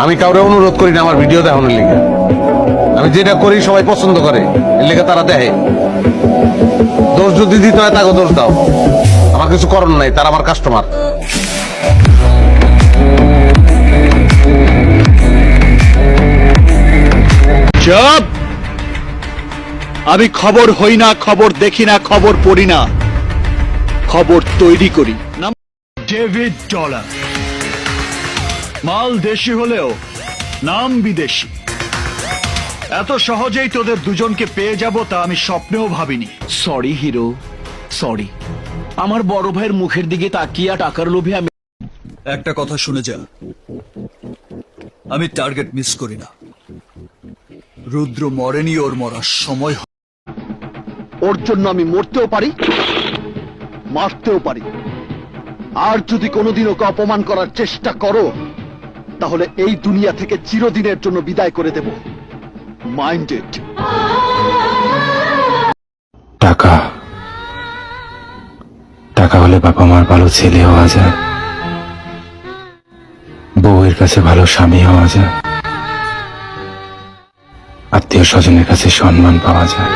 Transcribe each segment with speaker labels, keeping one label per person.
Speaker 1: আমি কাউরে অনুরোধ করি না আমার ভিডিও দেখানোর লিগে। আমি যেটা করি সবাই পছন্দ করে, এর লিগে তারা দেখে। দোষ যদি দিতে হয় তাকে দোষ দাও, আমার কিছু করার নাই, তারা আমার কাস্টমার।
Speaker 2: চুপ! আমি খবর হই না, খবর দেখি না, খবর পড়ি না, খবর তৈরি করি। নাম ডেভিড ডলার। মাল দেশি হলেও নাম বিদেশি। এত সহজেই তোদের দুজনকে পেয়ে যাব তা আমি স্বপ্নেও ভাবিনি।
Speaker 3: Sorry hero, sorry. আমার বড় ভাইয়ের মুখের দিকে তাকিয়া টাকার লোভে আমি
Speaker 2: একটা কথা শুনে যা, আমি টার্গেট মিস করি না। রুদ্র মরেনি, ওর মরার সময়।
Speaker 4: ওর জন্য আমি মরতেও পারি, মারতেও পারি। আর যদি কোনোদিন ওকে অপমান করার চেষ্টা করো, তাহলে এই দুনিয়া থেকে চিরদিনের জন্য বিদায় করে দেব। মাইন্ডেড।
Speaker 5: টাকা টাকা হলে বাবা মার ভালো ছেলে হওয়া যায়, বউয়ের কাছে ভালো স্বামী হওয়া যায়, আত্মীয় স্বজনের কাছে সম্মান পাওয়া যায়।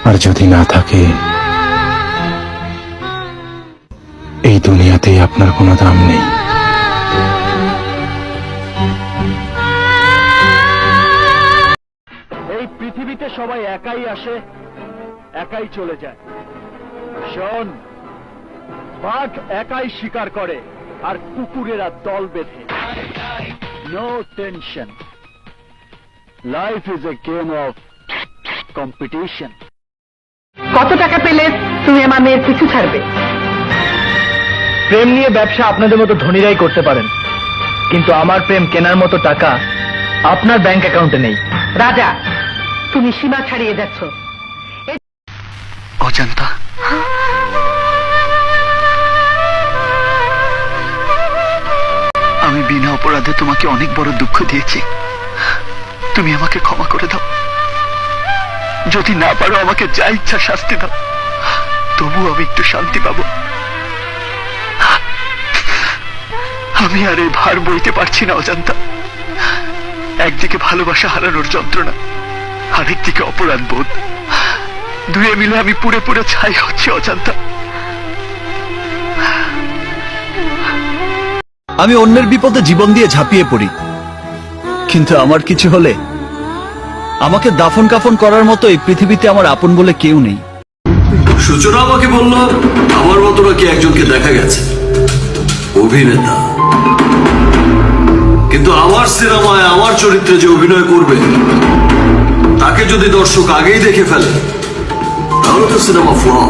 Speaker 5: আর যদি না থাকে, এই দুনিয়াতেই আপনার কোনো দাম নেই।
Speaker 2: এই পৃথিবীতে সবাই একাই আসে, একাই চলে যায়। শোন, বাঘ একাই শিকার করে আর কুকুরেরা দল বেঁধে। No tension, life is a game of competition.
Speaker 6: কত টাকা পেলে তুমি আমার মেয়ের পিছু ছাড়বে?
Speaker 7: প্রেম নিয়ে ব্যবসা আপনাদের মতো ধনীরাই করতে পারেন, কিন্তু আমার প্রেম কেনার মতো টাকা আপনার ব্যাংক অ্যাকাউন্টে নেই।
Speaker 6: রাজা, তুমি সীমা ছাড়িয়ে যাচ্ছ।
Speaker 3: অজান্তা। আমি বিনা অপরাধে তোমাকে অনেক বড় দুঃখ দিয়েছি, তুমি আমাকে ক্ষমা করে দাও। যদি না পারো আমাকে যা ইচ্ছা শাস্তি দাও, তবু আমি একটু শান্তি পাবো। আমি আর এই ভার বইতে পারছি না অজান্তা। একদিকে ভালোবাসা হারানোর যন্ত্রণা, আরেকদিকে অপরাধ বোধ, দুয়ে মিলে আমি পুড়ে পুড়ে ছাই হচ্ছে অজান্তা।
Speaker 2: আমি অন্যের বিপদে জীবন দিয়ে ঝাঁপিয়ে পড়ি, কিন্তু আমার কিছু হলে আমাকে দাফন কাফন করার মতো এই পৃথিবীতে আমার আপন বলে কেউ নেই।
Speaker 8: সূচনা আমাকে বলল আমার মতো নাকি একজনকে দেখা গেছে, অভিনেতা। কিন্তু আমার সিনেমায় আমার চরিত্রে যে অভিনয় করবে, তাকে যদি দর্শক আগেই দেখে ফেলে, তাহলে তো সিনেমা ফ্লপ।